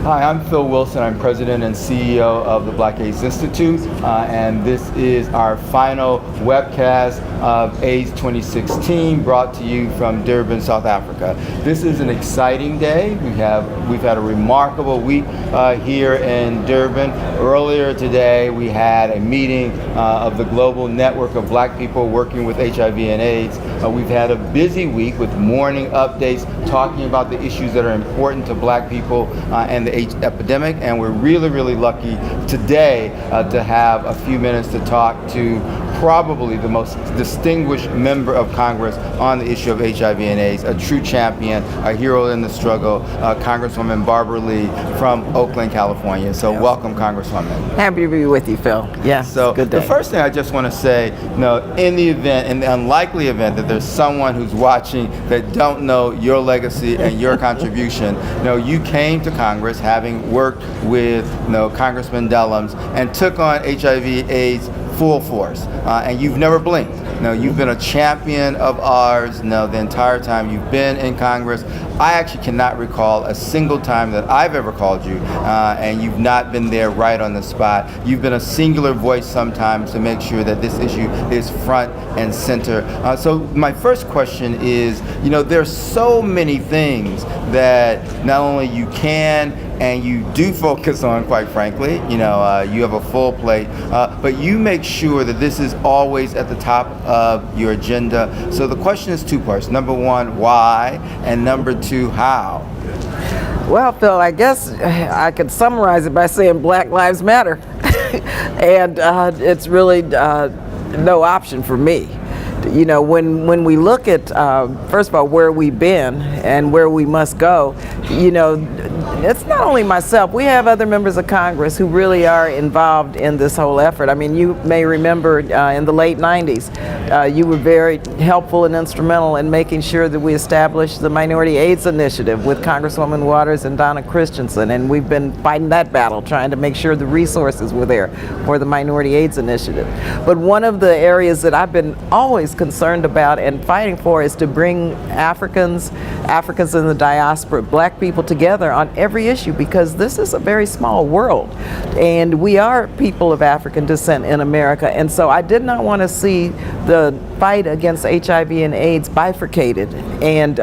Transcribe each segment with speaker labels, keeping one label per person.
Speaker 1: Hi, I'm Phil Wilson. I'm President and CEO of the Black AIDS Institute, and this is our final webcast of AIDS 2016, brought to you from Durban, South Africa. This is an exciting day. We've had a remarkable week here in Durban. Earlier today, we had a meeting of the Global Network of Black People working with HIV and AIDS. We've had a busy week with morning updates talking about the issues that are important to Black people and the AIDS epidemic, and we're really lucky today to have a few minutes to talk to probably the most distinguished member of Congress on the issue of HIV and AIDS, a true champion, a hero in the struggle, Congresswoman Barbara Lee from Oakland, California. So welcome, Congresswoman.
Speaker 2: Happy to be with you, Phil. Yeah,
Speaker 1: so
Speaker 2: good day.
Speaker 1: The first thing I just want to say, in the event, in the unlikely event that there's someone who's watching that don't know your legacy and your contribution, you came to Congress having worked with Congressman Dellums and took on HIV/AIDS full force, and you've never blinked. You've been a champion of ours the entire time you've been in Congress. I actually cannot recall a single time that I've ever called you and you've not been there right on the spot. You've been a singular voice sometimes to make sure that this issue is front and center. So my first question is, there's so many things that not only you can and you do focus on, quite frankly, you have a full plate, but you make sure that this is always at the top of your agenda. So the question is two parts. Number one, why? And number two, how?
Speaker 2: Well, Phil, I guess I could summarize it by saying Black Lives Matter. And it's really no option for me. When we look at, first of all, where we've been and where we must go, it's not only myself. We have other members of Congress who really are involved in this whole effort. I mean, you may remember in the late 90s, you were very helpful and instrumental in making sure that we established the Minority AIDS Initiative with Congresswoman Waters and Donna Christensen, and we've been fighting that battle, trying to make sure the resources were there for the Minority AIDS Initiative. But one of the areas that I've been always concerned about and fighting for is to bring Africans in the diaspora, Black people together on every issue, because this is a very small world and we are people of African descent in America. And so I did not want to see the fight against HIV and AIDS bifurcated and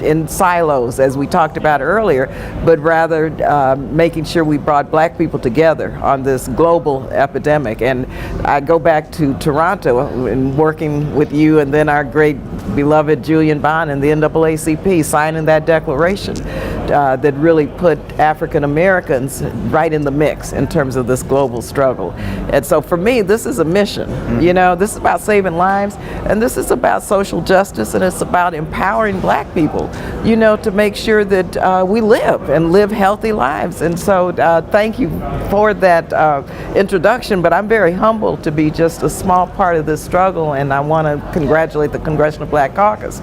Speaker 2: in silos, as we talked about earlier, but rather making sure we brought Black people together on this global epidemic. And I go back to Toronto and working with you and then our great beloved Julian Bond and the NAACP signing that declaration that really put African Americans right in the mix in terms of this global struggle. And so for me, this is a mission. This is about saving lives, and this is about social justice, and it's about empowering Black people, to make sure that we live healthy lives. And so thank you for that introduction, but I'm very humbled to be just a small part of this struggle, and I want to congratulate the Congressional Black Caucus,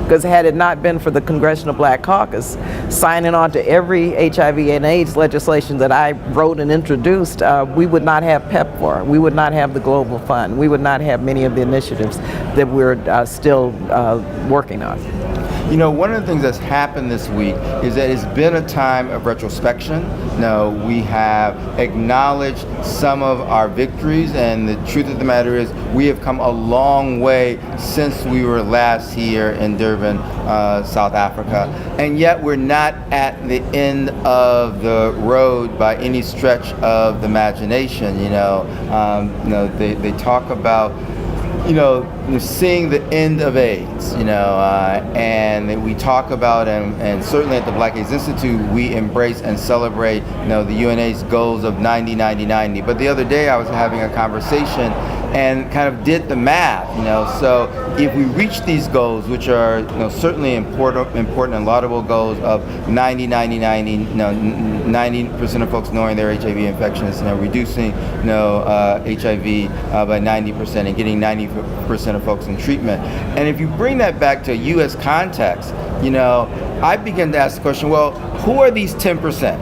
Speaker 2: because had it not been for the Congressional Black Caucus signing on to every HIV and AIDS legislation that I wrote and introduced, we would not have PEPFAR, we would not have the Global Fund, we would not have many of the initiatives that we're still working on.
Speaker 1: One of the things that's happened this week is that it's been a time of retrospection. We have acknowledged some of our victories, and the truth of the matter is we have come a long way since we were last here in Durban, South Africa, and yet we're not at the end of the road by any stretch of the imagination. They talk about seeing the end of AIDS, and we talk about, and certainly at the Black AIDS Institute, we embrace and celebrate, the UNA's goals of 90-90-90. But the other day I was having a conversation and kind of did the math, so if we reach these goals, which are certainly important and laudable goals of 90-90-90, 90% of folks knowing their HIV infection is reducing HIV by 90% and getting 90% of folks in treatment. And if you bring that back to a U.S. context, I begin to ask the question, well, who are these 10%?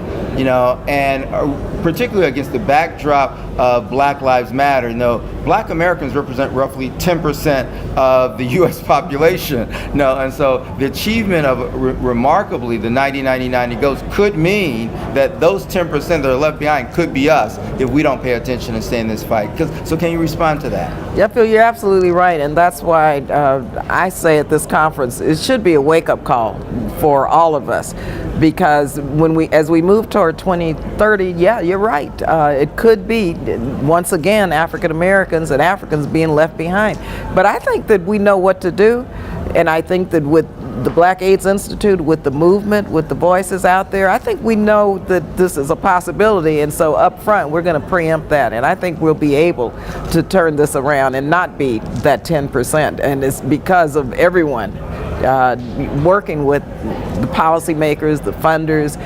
Speaker 1: And particularly against the backdrop of Black Lives Matter. Black Americans represent roughly 10% of the U.S. population. And so the achievement of remarkably the 90-90-90 goals could mean that those 10% that are left behind could be us if we don't pay attention and stay in this fight. So can you respond to that?
Speaker 2: Yeah, Phil, you're absolutely right, and that's why I say at this conference it should be a wake-up call for all of us, because as we move toward 2030, yeah, you're right. It could be once again African Americans and Africans being left behind. But I think that we know what to do, and I think that with the Black AIDS Institute, with the movement, with the voices out there, I think we know that this is a possibility, and so up front we're going to preempt that, and I think we'll be able to turn this around and not be that 10%, and it's because of everyone working with the policymakers, the funders,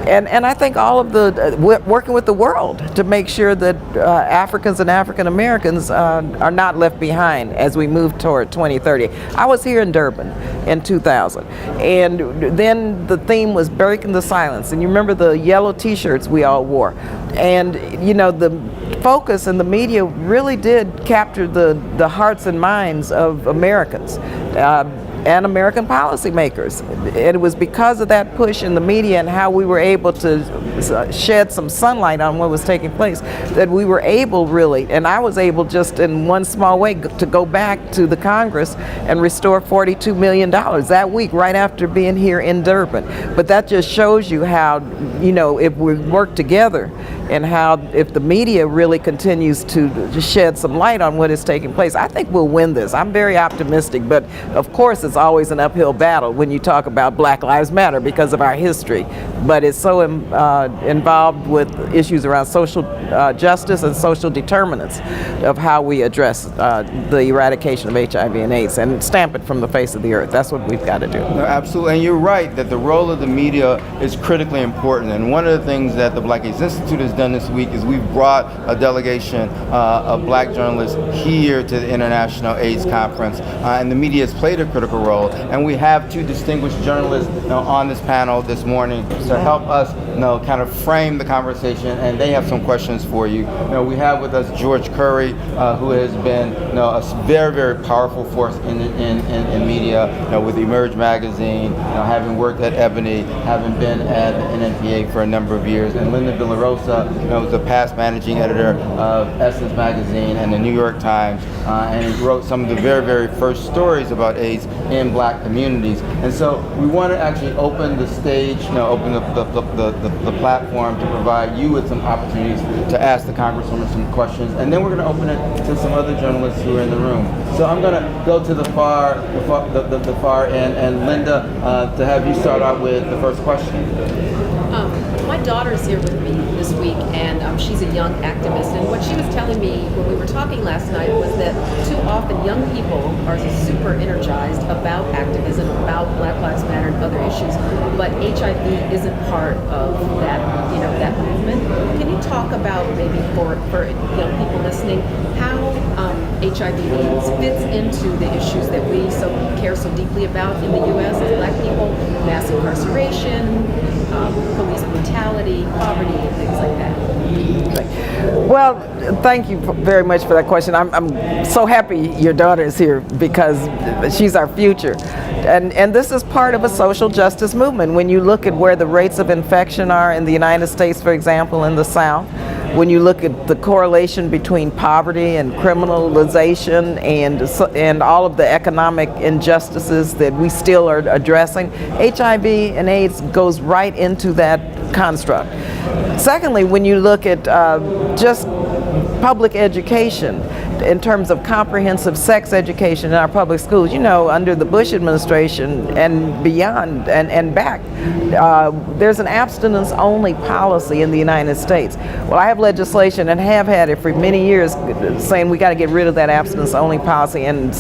Speaker 2: and I think all of the working with the world to make sure that Africans and African Americans are not left behind as we move toward 2030. I was here in Durban in 2000, and then the theme was breaking the silence, and you remember the yellow t-shirts we all wore, and the focus in the media really did capture the hearts and minds of Americans and American policymakers. It was because of that push in the media and how we were able to shed some sunlight on what was taking place that we were able really, and I was able just in one small way to go back to the Congress and restore $42 million that week right after being here in Durban. But that just shows you how, if we work together and how if the media really continues to shed some light on what is taking place, I think we'll win this. I'm very optimistic, but of course it's always an uphill battle when you talk about Black Lives Matter because of our history, but it's so involved with issues around social justice and social determinants of how we address the eradication of HIV and AIDS and stamp it from the face of the earth. That's what we've got to do.
Speaker 1: No, absolutely, and you're right that the role of the media is critically important, and one of the things that the Black AIDS Institute has done this week is we've brought a delegation of Black journalists here to the International AIDS Conference, and the media has played a critical role, and we have two distinguished journalists on this panel this morning to help us kind of frame the conversation, and they have some questions for you. We have with us George Curry, who has been a very, very powerful force in media, with Emerge magazine, having worked at Ebony, having been at the NNPA for a number of years, and Linda Villarosa, was the past managing editor of Essence magazine and the New York Times, and he wrote some of the very, very first stories about AIDS in Black communities. And so we want to actually open the stage, open the platform to provide you with some opportunities to ask the Congresswoman some questions, and then we're going to open it to some other journalists who are in the room. So I'm going to go to the far end, and Linda, to have you start out with the first question.
Speaker 3: My daughter's here with me this week, and she's a young activist, and what she was telling me when we were talking last night was that too often young people are super energized about activism, about Black Lives Matter and other issues, but HIV isn't part of that, that movement. Can you talk about maybe for young people listening how HIV/AIDS fits into the issues that we care so deeply about in the U.S. as Black people, mass incarceration, police brutality, poverty, and things like that?
Speaker 2: Well, thank you very much for that question. I'm so happy your daughter is here because she's our future. And this is part of a social justice movement. When you look at where the rates of infection are in the United States, for example, in the South, when you look at the correlation between poverty and criminalization and all of the economic injustices that we still are addressing, HIV and AIDS goes right into that construct. Secondly, when you look at just public education, in terms of comprehensive sex education in our public schools, under the Bush administration and beyond and back, there's an abstinence-only policy in the United States. Well, I have legislation and have had it for many years saying we got to get rid of that abstinence-only policy and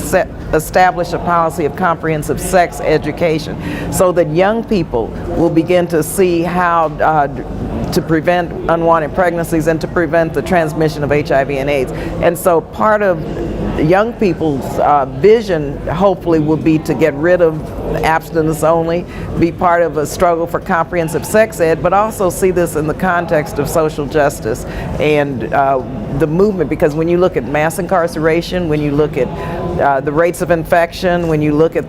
Speaker 2: establish a policy of comprehensive sex education so that young people will begin to see how to prevent unwanted pregnancies and to prevent the transmission of HIV and AIDS. And so part of young people's vision hopefully will be to get rid of abstinence only, be part of a struggle for comprehensive sex ed, but also see this in the context of social justice and the movement, because when you look at mass incarceration, when you look at the rates of infection, when you look at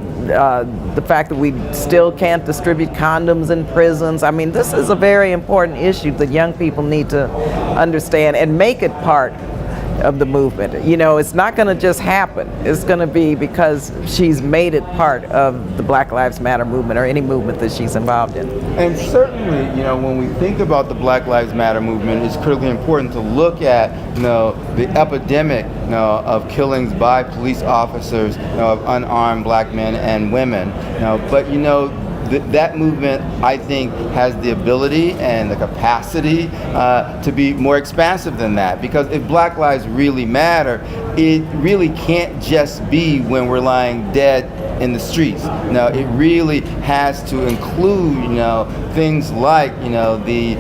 Speaker 2: the fact that we still can't distribute condoms in prisons, I mean, this is a very important issue that young people need to understand and make it part of the movement. You know, it's not going to just happen. It's going to be because she's made it part of the Black Lives Matter movement or any movement that she's involved in.
Speaker 1: And certainly, you know, when we think about the Black Lives Matter movement, it's critically important to look at, you know, the epidemic, you know, of killings by police officers, you know, of unarmed black men and women. You know, but you know, that movement, I think, has the ability and the capacity to be more expansive than that. Because if Black lives really matter, it really can't just be when we're lying dead in the streets. You know, it really has to include, you know, things like, you know, the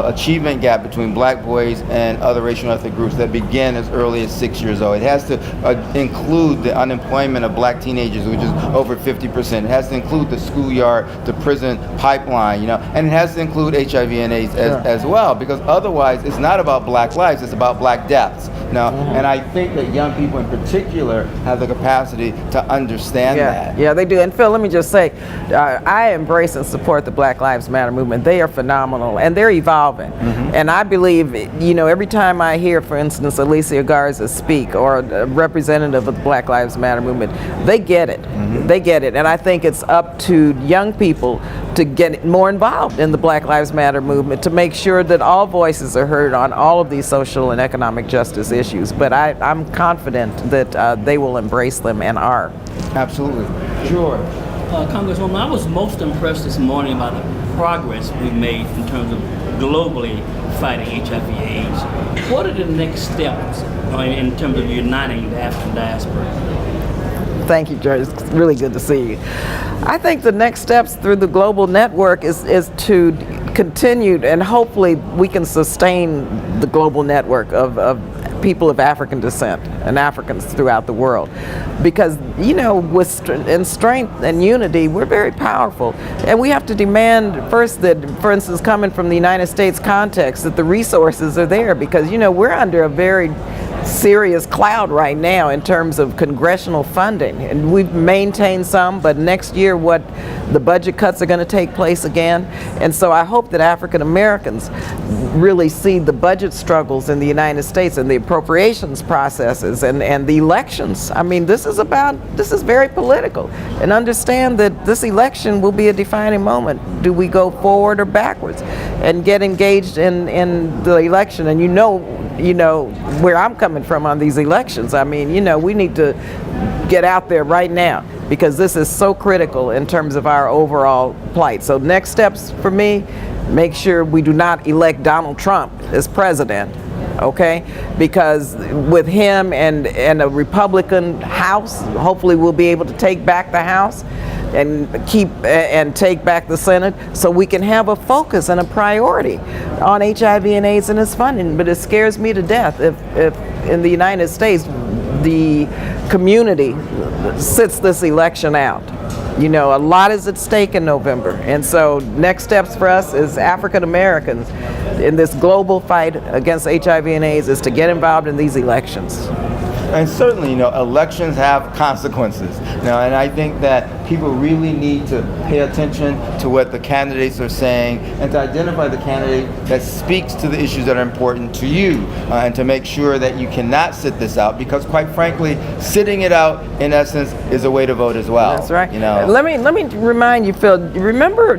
Speaker 1: achievement gap between black boys and other racial and ethnic groups that began as early as 6 years old. It has to include the unemployment of black teenagers, which is over 50%. It has to include the schoolyard to prison pipeline, you know, and it has to include HIV and AIDS as well, because otherwise it's not about black lives, it's about black deaths. Now, and I think that young people in particular have the capacity to understand that.
Speaker 2: Yeah, they do. And Phil, let me just say, I embrace and support the Black Lives Matter movement. They are phenomenal, and they're evolving. And I believe, you know, every time I hear, for instance, Alicia Garza speak, or a representative of the Black Lives Matter movement, they get it. They get it. And I think it's up to young people to get more involved in the Black Lives Matter movement, to make sure that all voices are heard on all of these social and economic justice issues. But I'm confident that they will embrace them and are.
Speaker 1: Absolutely. Sure.
Speaker 4: Congresswoman, I was most impressed this morning by the progress we've made in terms of globally fighting HIV/AIDS. What are the next steps in terms of uniting the African diaspora?
Speaker 2: Thank you, George. It's really good to see you. I think the next steps through the global network is to continue, and hopefully we can sustain the global network of people of African descent and Africans throughout the world. Because, you know, in strength and unity, we're very powerful. And we have to demand first that, for instance, coming from the United States context, that the resources are there, because, you know, we're under a very serious cloud right now in terms of congressional funding, and we've maintained some, but next year the budget cuts are going to take place again. And so I hope that African Americans really see the budget struggles in the United States and the appropriations processes and the elections. I mean, this is very political, and understand that this election will be a defining moment. Do we go forward or backwards, and get engaged in the election? And you know where I'm coming from on these elections. I mean, you know, we need to get out there right now, because this is so critical in terms of our overall plight. So next steps for me, make sure we do not elect Donald Trump as president, okay? Because with him and a Republican House, hopefully we'll be able to take back the House and take back the Senate, so we can have a focus and a priority on HIV and AIDS and its funding. But it scares me to death if in the United States the community sits this election out. You know, a lot is at stake in November, and so next steps for us as African Americans in this global fight against HIV and AIDS is to get involved in these elections.
Speaker 1: And certainly, you know, elections have consequences. Now, and I think that people really need to pay attention to what the candidates are saying, and to identify the candidate that speaks to the issues that are important to you, and to make sure that you cannot sit this out, because quite frankly, sitting it out, in essence, is a way to vote as well.
Speaker 2: That's right.
Speaker 1: You know,
Speaker 2: let me remind you, Phil. Remember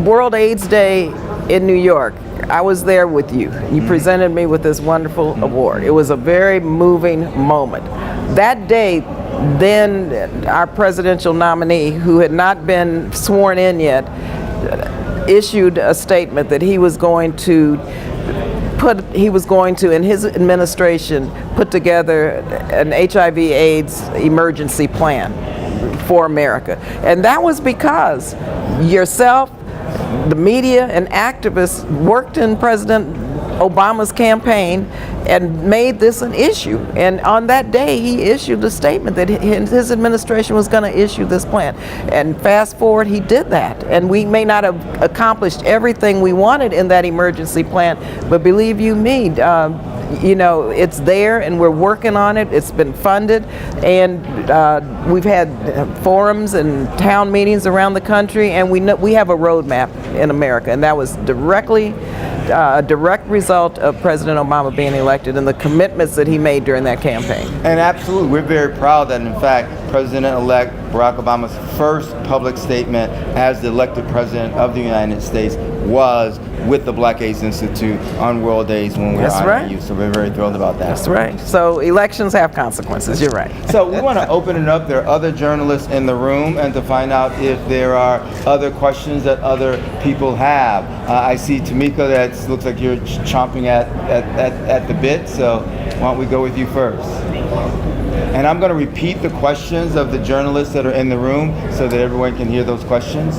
Speaker 2: World AIDS Day in New York? I was there with you. You presented me with this wonderful award. It was a very moving moment. That day, then our presidential nominee, who had not been sworn in yet, issued a statement that he was going to, in his administration, put together an HIV/AIDS emergency plan for America. And that was because yourself, the media and activists worked in President Obama's campaign and made this an issue. And on that day, he issued a statement that his administration was going to issue this plan. And fast forward, he did that. And we may not have accomplished everything we wanted in that emergency plan, but believe you me, it's there and we're working on it. It's been funded, and we've had forums and town meetings around the country, and we have a roadmap in America, and that was a direct result of President Obama being elected and the commitments that he made during that campaign.
Speaker 1: And absolutely, we're very proud that, in fact, President-elect Barack Obama's first public statement as the elected president of the United States was with the Black AIDS Institute on World Days when we were honoring you. So we're very thrilled about that.
Speaker 2: That's right. So elections have consequences. You're right.
Speaker 1: So we want to open it up. There are other journalists in the room, and to find out if there are other questions that other people have. I see Tamika, that looks like you're chomping at the bit. So why don't we go with you first? And I'm going to repeat the questions of the journalists that are in the room so that everyone can hear those questions.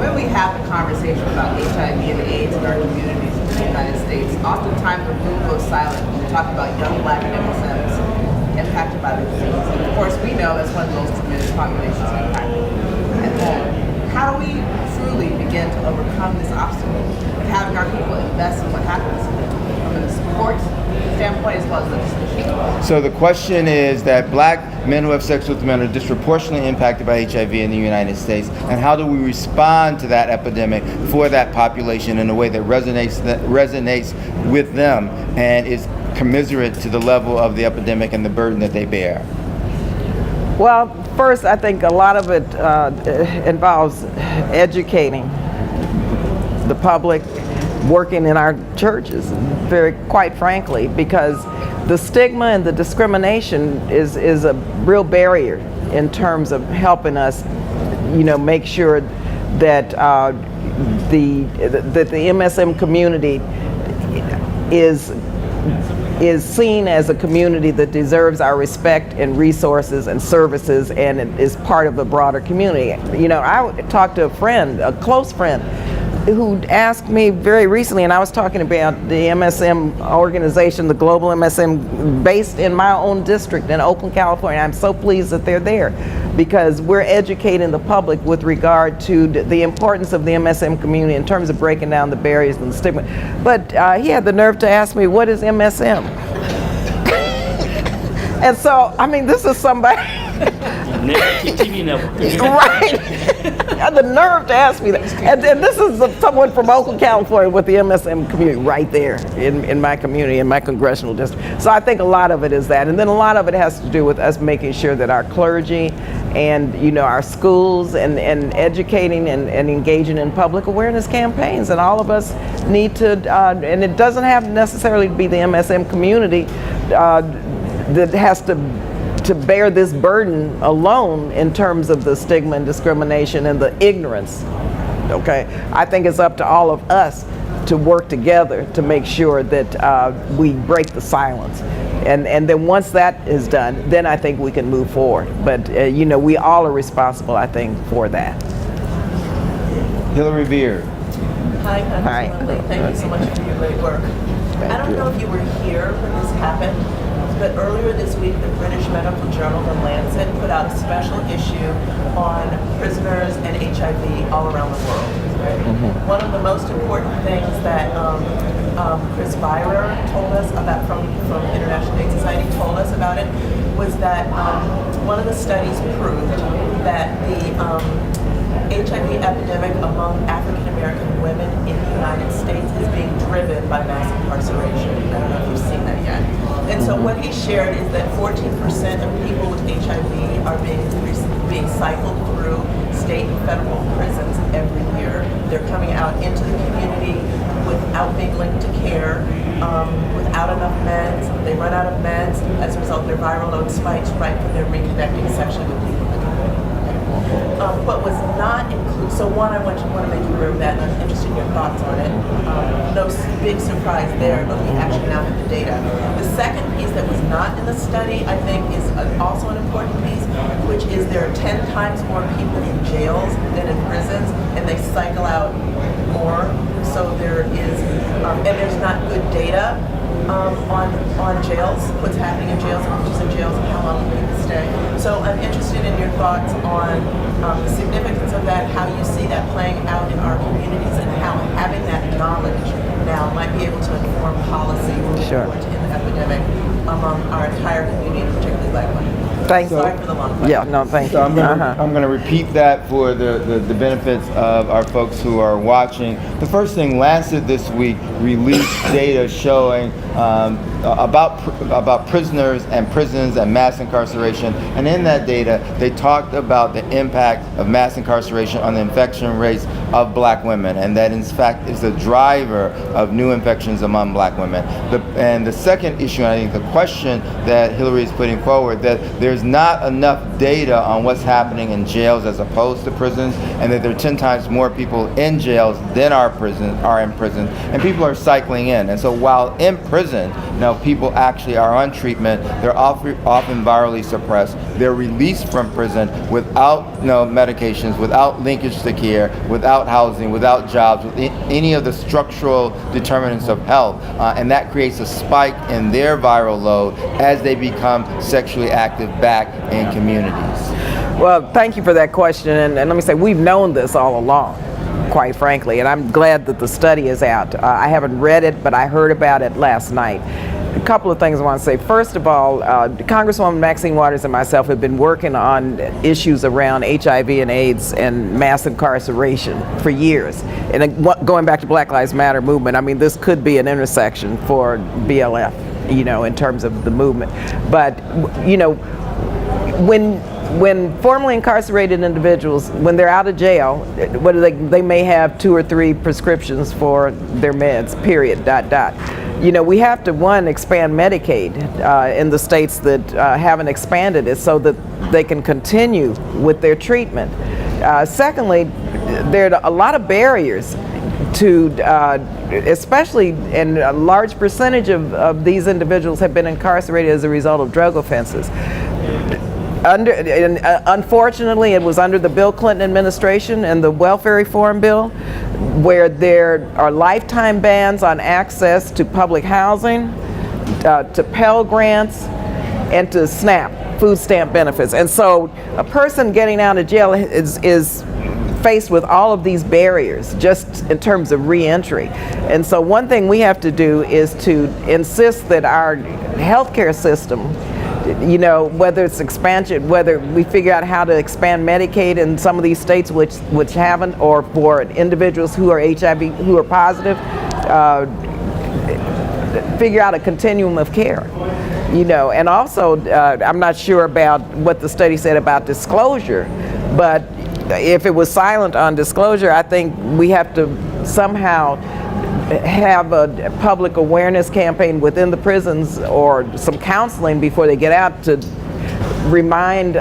Speaker 5: When we have a conversation about HIV and AIDS in our communities in the United States, oftentimes the room goes silent when we talk about young Black MSMs impacted by the disease. And of course, we know that's one of the most tremendous populations impacted at home. How do we truly begin to overcome this obstacle of having our people invest in what happens from a support standpoint as well as legislation?
Speaker 1: So the question is that Black men who have sex with men are disproportionately impacted by HIV in the United States, and how do we respond to that epidemic for that population in a way that resonates with them and is commiserate to the level of the epidemic and the burden that they bear?
Speaker 2: Well, first, I think a lot of it involves educating the public, working in our churches, quite frankly, because the stigma and the discrimination is a real barrier in terms of helping us, make sure that the MSM community is seen as a community that deserves our respect and resources and services, and it is part of a broader community. I talked to a close friend, who asked me very recently, and I was talking about the MSM organization, the global MSM, based in my own district in Oakland, California. I'm so pleased that they're there, because we're educating the public with regard to the importance of the MSM community in terms of breaking down the barriers and the stigma. But he had the nerve to ask me, what is MSM? And so, this is somebody...
Speaker 4: TV network.
Speaker 2: Right. Had the nerve to ask me that. And this is someone from Oakland, California, with the MSM community right there in my community, in my congressional district. So I think a lot of it is that. And then a lot of it has to do with us making sure that our clergy and our schools and educating and engaging in public awareness campaigns. And all of us need to, and it doesn't have necessarily to be the MSM community that has to bear this burden alone in terms of the stigma and discrimination and the ignorance. Okay, I think it's up to all of us to work together to make sure that we break the silence. And then once that is done, then I think we can move forward. But we all are responsible, I think, for that.
Speaker 1: Hillary Beard.
Speaker 5: Hi,
Speaker 2: Hi.
Speaker 5: Congresswoman. Thank you so much for your great work. I don't know if you were here when this happened, but earlier this week, the British medical journal, The Lancet, put out a special issue on prisoners and HIV all around the world. Right? Mm-hmm. One of the most important things that Chris Byrer told us about from International AIDS Society told us about it was that one of the studies proved that the HIV epidemic among African American women in the United States is being driven by mass incarceration. I don't know if you've seen that yet. And so what he shared is that 14% of people with HIV are being cycled through state and federal prisons every year. They're coming out into the community without being linked to care, without enough meds. They run out of meds. As a result, their viral load spikes right when they're reconnecting sexually with people in the community. What was not included, so one, I want to make you aware of that, and I'm interested in your thoughts on it. No big surprise there, but we actually now have the data. The second piece that was not in the study, I think, is also an important piece, which is there are 10 times more people in jails than in prisons, and they cycle out more. So there is, and data on jails, what's happening in jails, and who's in jails, and how long people stay. So I'm interested in your thoughts on the significance of that, how you see that playing out in our communities, and how having that knowledge now might be able to inform policy moving
Speaker 2: Sure.
Speaker 5: forward to end the epidemic among our entire community, particularly Black women.
Speaker 2: Thank
Speaker 5: Sorry for the long question.
Speaker 2: Yeah, no, thank
Speaker 1: So
Speaker 2: you.
Speaker 1: I'm going to repeat that for the benefits of our folks who are watching. The first thing, Lancet this week released data showing about prisoners and prisons and mass incarceration. And in that data, they talked about the impact of mass incarceration on the infection rates of Black women, and that in fact is the driver of new infections among Black women. And the second issue, and I think the question that Hillary is putting forward, that there's not enough data on what's happening in jails as opposed to prisons, and that there are 10 times more people in jails than are in prison, and people are cycling in. And so while in prison, people actually are on treatment, they're often virally suppressed, they're released from prison without medications, without linkage to care, without housing, without jobs, with any of the structural determinants of health, and that creates a spike in their viral load as they become sexually active back in communities.
Speaker 2: Well, thank you for that question, and let me say, we've known this all along, quite frankly, and I'm glad that the study is out. I haven't read it, but I heard about it last night. A couple of things I want to say. First of all, Congresswoman Maxine Waters and myself have been working on issues around HIV and AIDS and mass incarceration for years. And going back to Black Lives Matter movement, I mean, this could be an intersection for BLF, in terms of the movement. But, when formerly incarcerated individuals, when they're out of jail, what do they may have 2 or 3 prescriptions for their meds, period, ... We have to, one, expand Medicaid in the states that haven't expanded it so that they can continue with their treatment. Secondly, there are a lot of barriers to, especially, and a large percentage of these individuals have been incarcerated as a result of drug offenses. Unfortunately, it was under the Bill Clinton administration and the welfare reform bill, where there are lifetime bans on access to public housing, to Pell Grants, and to SNAP, food stamp benefits. And so a person getting out of jail is faced with all of these barriers just in terms of reentry. And so one thing we have to do is to insist that our healthcare system, whether it's expansion, whether we figure out how to expand Medicaid in some of these states which haven't, or for individuals who are HIV, who are positive, figure out a continuum of care. And also, I'm not sure about what the study said about disclosure, but if it was silent on disclosure, I think we have to somehow have a public awareness campaign within the prisons, or some counseling before they get out, to remind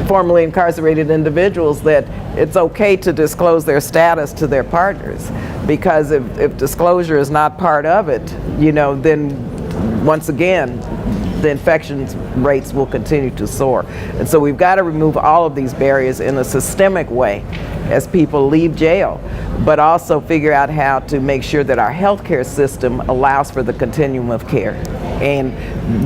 Speaker 2: formerly incarcerated individuals that it's okay to disclose their status to their partners, because if disclosure is not part of it, then once again the infection rates will continue to soar. And so we've got to remove all of these barriers in a systemic way as people leave jail, but also figure out how to make sure that our healthcare system allows for the continuum of care. And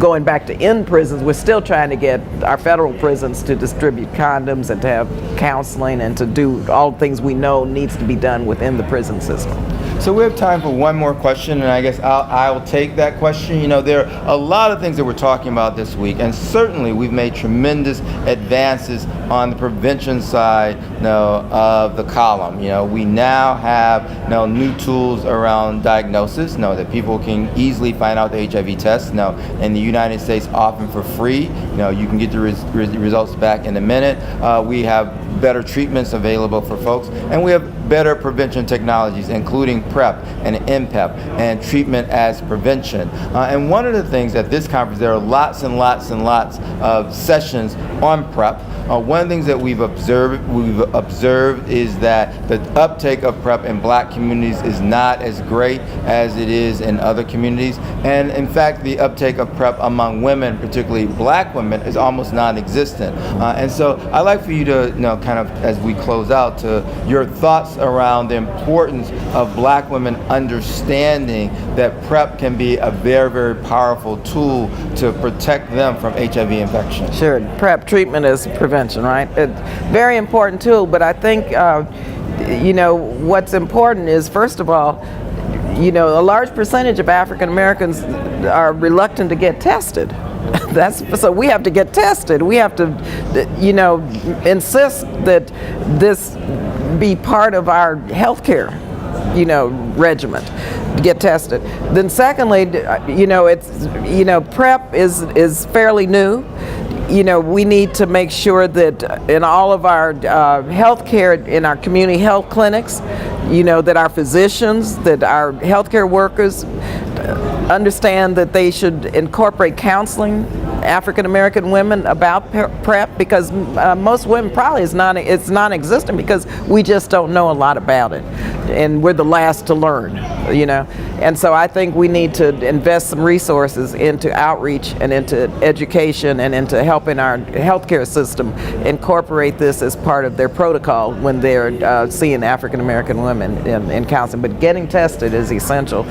Speaker 2: going back to in prisons, we're still trying to get our federal prisons to distribute condoms and to have counseling and to do all the things we know needs to be done within the prison system.
Speaker 1: So we have time for one more question, and I guess I'll take that question. There are a lot of things that we're talking about this week, and certainly we've made tremendous advances on the prevention side of the column. We now have new tools around diagnosis, that people can easily find out the HIV test. In the United States, often for free. You can get the results back in a minute. We have better treatments available for folks, and we have better prevention technologies, including PrEP and MPEP and treatment as prevention. And one of the things at this conference, there are lots and lots and lots of sessions on PrEP. One of the things that we've observed is that the uptake of PrEP in Black communities is not as great as it is in other communities. And in fact, the uptake of PrEP among women, particularly Black women, is almost non-existent. And so I'd like for you to, kind of as we close out, to your thoughts focus around the importance of black women understanding that PrEP can be a very, very powerful tool to protect them from HIV infection.
Speaker 2: Sure, PrEP, treatment is prevention, right? Very important tool, but I think, what's important is, first of all, a large percentage of African Americans are reluctant to get tested. So we have to get tested. We have to, insist that this be part of our healthcare, regimen to get tested. Then secondly, PrEP is fairly new. We need to make sure that in all of our healthcare, in our community health clinics, that our physicians, that our healthcare workers understand that they should incorporate counseling African American women about PrEP, because most women probably it's non-existent because we just don't know a lot about it, and we're the last to learn, And so I think we need to invest some resources into outreach and into education and into helping our healthcare system incorporate this as part of their protocol when they're seeing African American women in counseling. But getting tested is essential.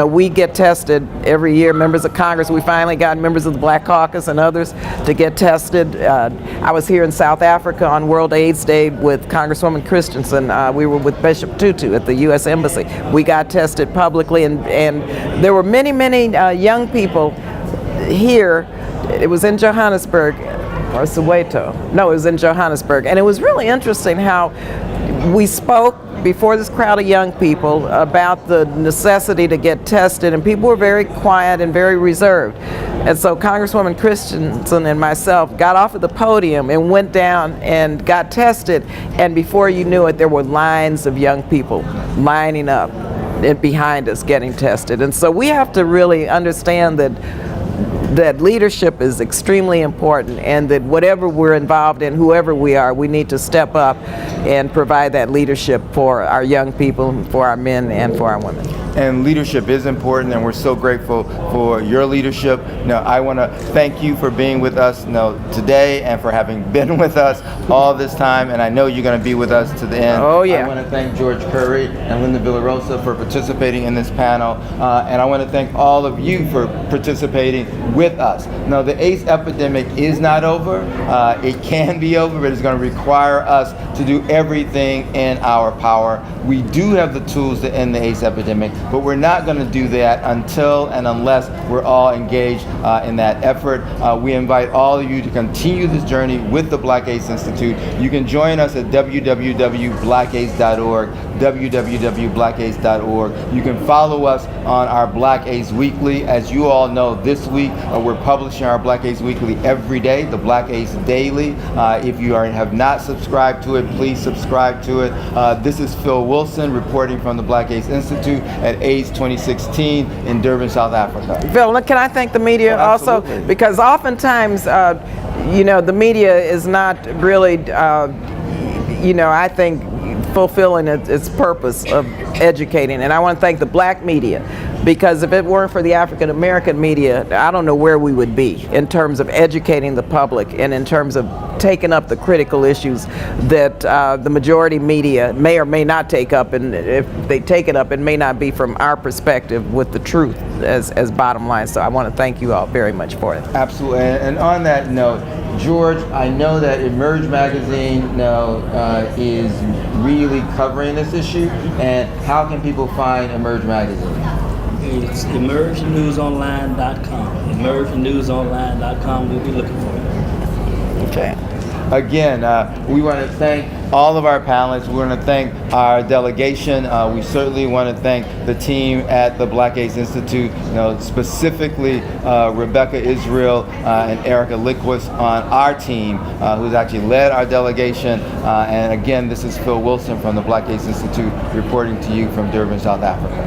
Speaker 2: We get tested every year. Members of Congress, we finally got members of the Black Caucus and others to get tested. I was here in South Africa on World AIDS Day with Congresswoman Christensen. We were with Bishop Tutu at the U.S. Embassy. We got tested publicly, and there were many young people here. It was in Johannesburg, or Soweto. No, it was in Johannesburg. And it was really interesting how we spoke before this crowd of young people about the necessity to get tested, and people were very quiet and very reserved. And so Congresswoman Christensen and myself got off of the podium and went down and got tested, and before you knew it, there were lines of young people lining up behind us getting tested. And so we have to really understand that leadership is extremely important, and that whatever we're involved in, whoever we are, we need to step up and provide that leadership for our young people, for our men, and for our women.
Speaker 1: And leadership is important, and we're so grateful for your leadership. I want to thank you for being with us today, and for having been with us all this time, and I know you're going to be with us to the end.
Speaker 2: Oh, yeah.
Speaker 1: I want to thank George Curry and Linda Villarosa for participating in this panel, and I want to thank all of you for participating with us. Now, the AIDS epidemic is not over. It can be over, but it's going to require us to do everything in our power. We do have the tools to end the AIDS epidemic, but we're not going to do that until and unless we're all engaged in that effort. We invite all of you to continue this journey with the Black AIDS Institute. You can join us at www.blackaids.org, www.blackaids.org. You can follow us on our Black AIDS Weekly. As you all know, this week we're publishing our Black AIDS Weekly every day, the Black AIDS Daily. If you have not subscribed to it, please subscribe to it. This is Phil Wilson reporting from the Black AIDS Institute at AIDS 2016 in Durban, South Africa.
Speaker 2: Phil, can I thank the media also? Because oftentimes, the media is not really, I think, fulfilling its purpose of educating. And I want to thank the black media, because if it weren't for the African American media, I don't know where we would be in terms of educating the public and in terms of taking up the critical issues that the majority media may or may not take up, and if they take it up, it may not be from our perspective with the truth as bottom line. So I want to thank you all very much for it.
Speaker 1: Absolutely. And on that note, George, I know that Emerge magazine is really covering this issue, and how can people find Emerge magazine?
Speaker 4: It's emergenewsonline.com. Emergenewsonline.com. We'll be looking for you.
Speaker 2: Okay.
Speaker 1: Again, we want to thank all of our panelists. We want to thank our delegation. We certainly want to thank the team at the Black AIDS Institute, specifically Rebecca Israel and Erica Liquist on our team, who's actually led our delegation. And again, this is Phil Wilson from the Black AIDS Institute reporting to you from Durban, South Africa.